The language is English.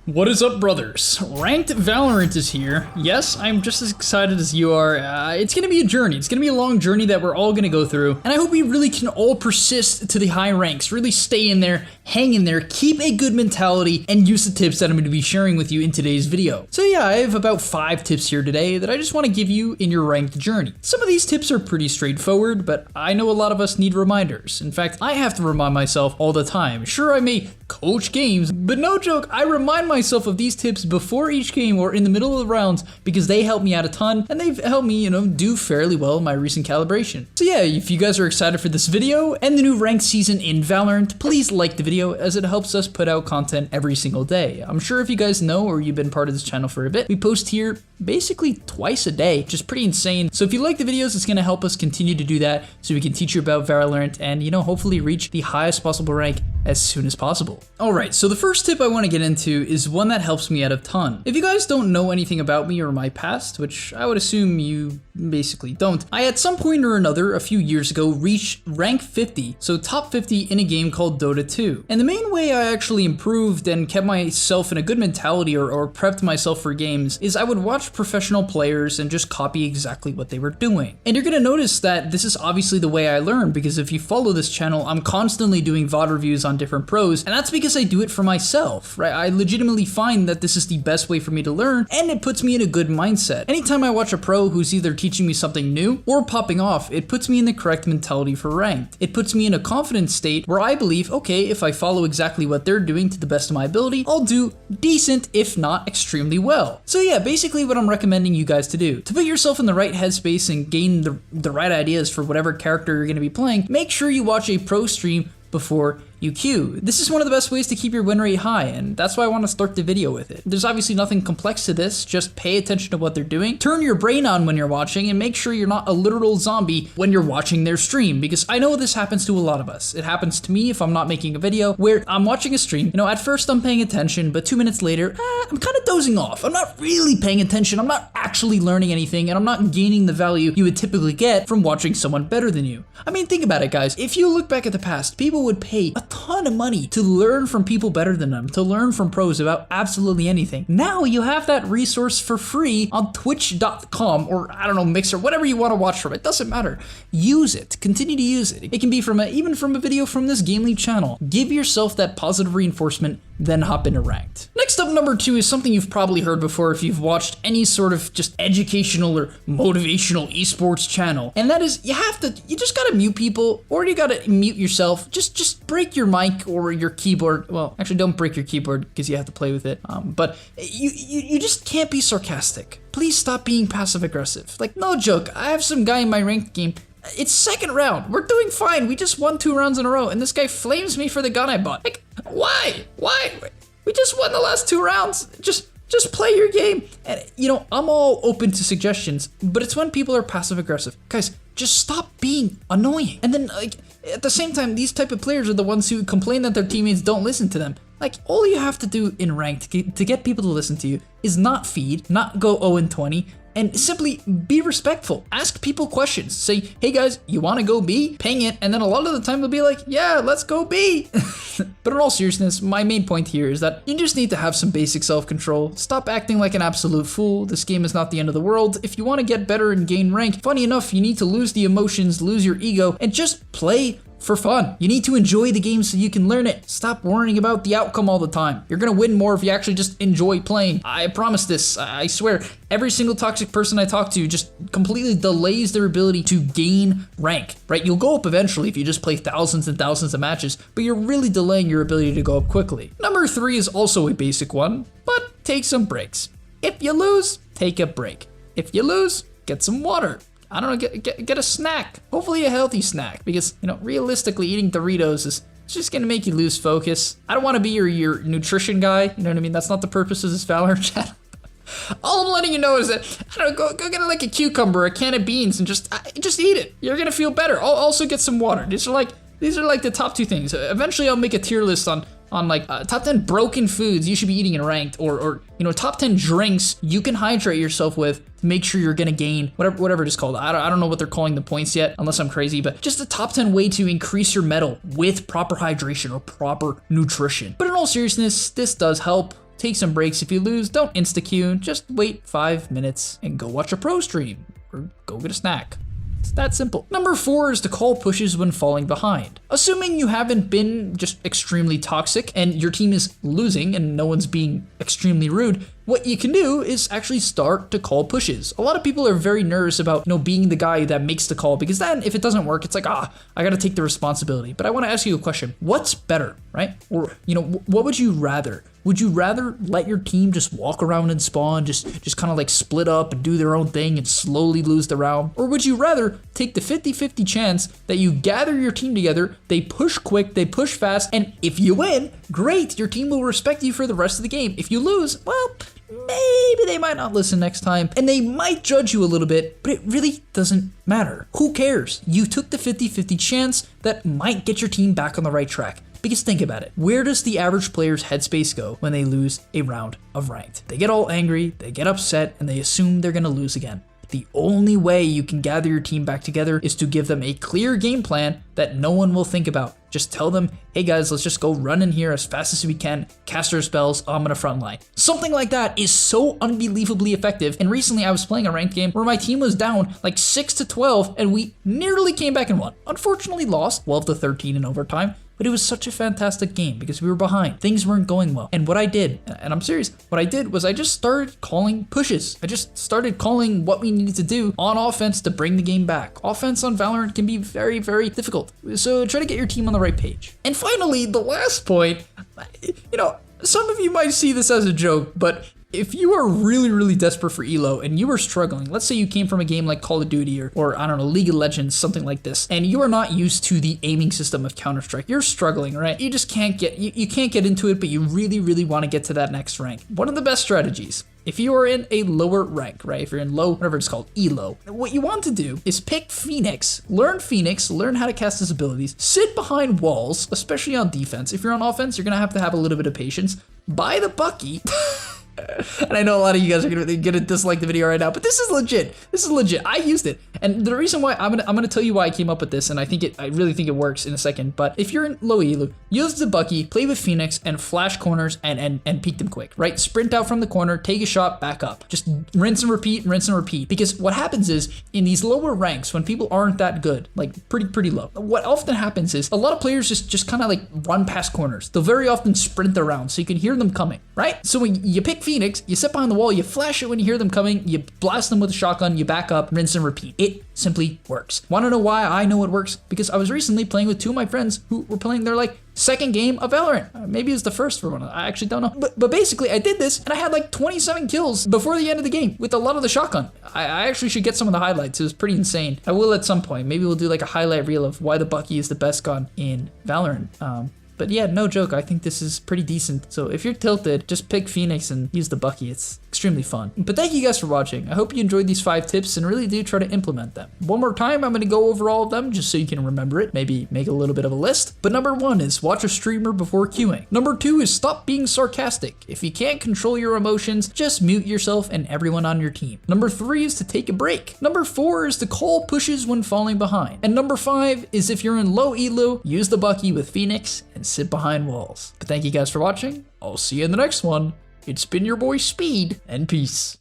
What is up, brothers? Ranked Valorant is here. Yes, I'm just as excited as you are. It's gonna be a journey. It's gonna be a long journey that we're all gonna go through. And I hope we really can all persist to the high ranks, really stay in there, hang in there, keep a good mentality, and use the tips that I'm gonna be sharing with you in today's video. So yeah, I have about 5 tips here today that I just wanna give you in your ranked journey. Some of these tips are pretty straightforward, but I know a lot of us need reminders. In fact, I have to remind myself all the time. Sure, I may coach games, but no joke, I remind myself of these tips before each game or in the middle of the rounds because they help me out a ton and they've helped me, do fairly well in my recent calibration. So yeah, if you guys are excited for this video and the new ranked season in Valorant, please like the video as it helps us put out content every single day. I'm sure if you guys know or you've been part of this channel for a bit, we post here basically twice a day, which is pretty insane. So if you like the videos, it's gonna help us continue to do that so we can teach you about Valorant and, hopefully reach the highest possible rank as soon as possible. Alright, so the first tip I want to get into is one that helps me out a ton. If you guys don't know anything about me or my past, which I would assume you basically don't, I at some point or another a few years ago reached rank 50, so top 50 in a game called Dota 2. And the main way I actually improved and kept myself in a good mentality or prepped myself for games is I would watch professional players and just copy exactly what they were doing. And you're gonna notice that this is obviously the way I learn, because if you follow this channel, I'm constantly doing VOD reviews on different pros, and that's because I do it for myself, right? I legitimately find that this is the best way for me to learn, and it puts me in a good mindset. Anytime I watch a pro who's either teaching me something new or popping off, it puts me in the correct mentality for ranked. It puts me in a confident state where I believe, okay, if I follow exactly what they're doing to the best of my ability, I'll do decent, if not extremely well. So yeah, basically what I'm recommending you guys to do, to put yourself in the right headspace and gain the right ideas for whatever character you're going to be playing, make sure you watch a pro stream before you queue. This is one of the best ways to keep your win rate high, and that's why I want to start the video with it. There's obviously nothing complex to this, just pay attention to what they're doing, turn your brain on when you're watching, and make sure you're not a literal zombie when you're watching their stream, because I know this happens to a lot of us. It happens to me if I'm not making a video, where I'm watching a stream, at first I'm paying attention, but 2 minutes later, I'm kind of dozing off. I'm not really paying attention, I'm not actually learning anything, and I'm not gaining the value you would typically get from watching someone better than you. I mean, think about it, guys. If you look back at the past, people would pay a ton of money to learn from people better than them, to learn from pros about absolutely anything. Now you have that resource for free on twitch.com or I don't know, Mixer, whatever you want to watch from. It doesn't matter. Use it. Continue to use it. It can be from even from a video from this GameLeap channel. Give yourself that positive reinforcement, then hop into ranked. Next up, number 2 is something you've probably heard before if you've watched any sort of just educational or motivational esports channel. And that is, you just gotta mute people, or you gotta mute yourself. Just break your mic or your keyboard. Well, actually don't break your keyboard because you have to play with it. But you just can't be sarcastic. Please stop being passive aggressive. Like, no joke, I have some guy in my ranked game. It's second round. We're doing fine. We just won 2 rounds in a row, and this guy flames me for the gun I bought. Like, why? We just won the last 2 rounds. Just play your game. And I'm all open to suggestions, but it's when people are passive aggressive. Guys, just stop being annoying. And then, at the same time, these type of players are the ones who complain that their teammates don't listen to them. Like, all you have to do in ranked to get people to listen to you is not feed, not go 0-20, and simply be respectful. Ask people questions. Say, hey guys, you wanna go B? Ping it, and then a lot of the time they'll be like, yeah, let's go B. But in all seriousness, my main point here is that you just need to have some basic self-control. Stop acting like an absolute fool. This game is not the end of the world. If you wanna get better and gain rank, funny enough, you need to lose the emotions, lose your ego, and just play for fun. You need to enjoy the game so you can learn it. Stop worrying about the outcome all the time. You're gonna win more if you actually just enjoy playing. I promise this. I swear, every single toxic person I talk to just completely delays their ability to gain rank, right? You'll go up eventually if you just play thousands and thousands of matches, but you're really delaying your ability to go up quickly. Number 3 is also a basic one, but take some breaks. If you lose, take a break. If you lose, get some water. I don't know, get a snack. Hopefully a healthy snack, because, realistically eating Doritos is just gonna make you lose focus. I don't wanna be your nutrition guy, you know what I mean? That's not the purpose of this Valorant channel. All I'm letting you know is that, I don't know, go get like a cucumber, a can of beans, and just eat it. You're gonna feel better. I'll also get some water. These are like the top 2 things. Eventually I'll make a tier list on top 10 broken foods you should be eating in ranked, or top 10 drinks you can hydrate yourself with to make sure you're gonna gain whatever it is called. I don't know what they're calling the points yet, unless I'm crazy, but just the top 10 way to increase your metal with proper hydration or proper nutrition. But in all seriousness, this does help. take some breaks. If you lose, don't insta-queue, just wait 5 minutes and go watch a pro stream or go get a snack. It's that simple. Number 4 is to call pushes when falling behind. Assuming you haven't been just extremely toxic and your team is losing and no one's being extremely rude, what you can do is actually start to call pushes. A lot of people are very nervous about, being the guy that makes the call, because then if it doesn't work, it's like, I gotta take the responsibility. But I wanna ask you a question. What's better, right? Or, what would you rather? Would you rather let your team just walk around and spawn, just kind of like split up and do their own thing and slowly lose the round? Or would you rather take the 50-50 chance that you gather your team together, they push quick, they push fast, and if you win, great, your team will respect you for the rest of the game. If you lose, well, maybe they might not listen next time, and they might judge you a little bit, but it really doesn't matter. Who cares? You took the 50-50 chance that might get your team back on the right track. Because think about it, where does the average player's headspace go when they lose a round of ranked? They get all angry, they get upset, and they assume they're gonna lose again. The only way you can gather your team back together is to give them a clear game plan that no one will think about. Just tell them, hey guys, let's just go run in here as fast as we can, cast our spells, I'm gonna front line. Something like that is so unbelievably effective, and recently I was playing a ranked game where my team was down like 6-12 and we nearly came back and won. Unfortunately lost 12-13 in overtime, but it was such a fantastic game because we were behind. Things weren't going well. And what I did, and I'm serious, what I did was I just started calling pushes. I just started calling what we needed to do on offense to bring the game back. Offense on Valorant can be very, very difficult. So try to get your team on the right page. And finally, the last point, some of you might see this as a joke, but if you are really, really desperate for elo and you are struggling, let's say you came from a game like Call of Duty or I don't know, League of Legends, something like this, and you are not used to the aiming system of Counter-Strike, you're struggling, right? You just can't get, you can't get into it, but you really, really want to get to that next rank. One of the best strategies, if you are in a lower rank, right? If you're in low, whatever it's called, elo, what you want to do is pick Phoenix, learn how to cast his abilities, sit behind walls, especially on defense. If you're on offense, you're gonna have to have a little bit of patience. Buy the Bucky. And I know a lot of you guys are gonna dislike the video right now, but this is legit. This is legit. I used it, and the reason why I'm gonna tell you why I came up with this, and I really think it works in a second. But if you're in low elo, use the Bucky, play with Phoenix, and flash corners and peek them quick. Right? Sprint out from the corner, take a shot, back up. Just rinse and repeat, rinse and repeat. Because what happens is in these lower ranks, when people aren't that good, like pretty low, what often happens is a lot of players just kind of like run past corners. They'll very often sprint around, so you can hear them coming. Right? So when you pick Phoenix, you sit behind the wall, you flash it when you hear them coming, you blast them with a shotgun, you back up, rinse and repeat. It simply works. Want to know why I know it works? Because I was recently playing with two of my friends who were playing their second game of Valorant. Maybe it was the first for one. I actually don't know. But basically, I did this and I had 27 kills before the end of the game with a lot of the shotgun. I actually should get some of the highlights. It was pretty insane. I will at some point. Maybe we'll do a highlight reel of why the Bucky is the best gun in Valorant. But yeah, no joke, I think this is pretty decent. So if you're tilted, just pick Phoenix and use the Bucky. It's extremely fun. But thank you guys for watching. I hope you enjoyed these 5 tips and really do try to implement them. One more time, I'm gonna go over all of them just so you can remember it. Maybe make a little bit of a list. But number 1 is watch a streamer before queuing. Number 2 is stop being sarcastic. If you can't control your emotions, just mute yourself and everyone on your team. Number 3 is to take a break. Number 4 is to call pushes when falling behind. And number 5 is if you're in low elo, use the Bucky with Phoenix and sit behind walls. But thank you guys for watching. I'll see you in the next one. It's been your boy Speed, and peace.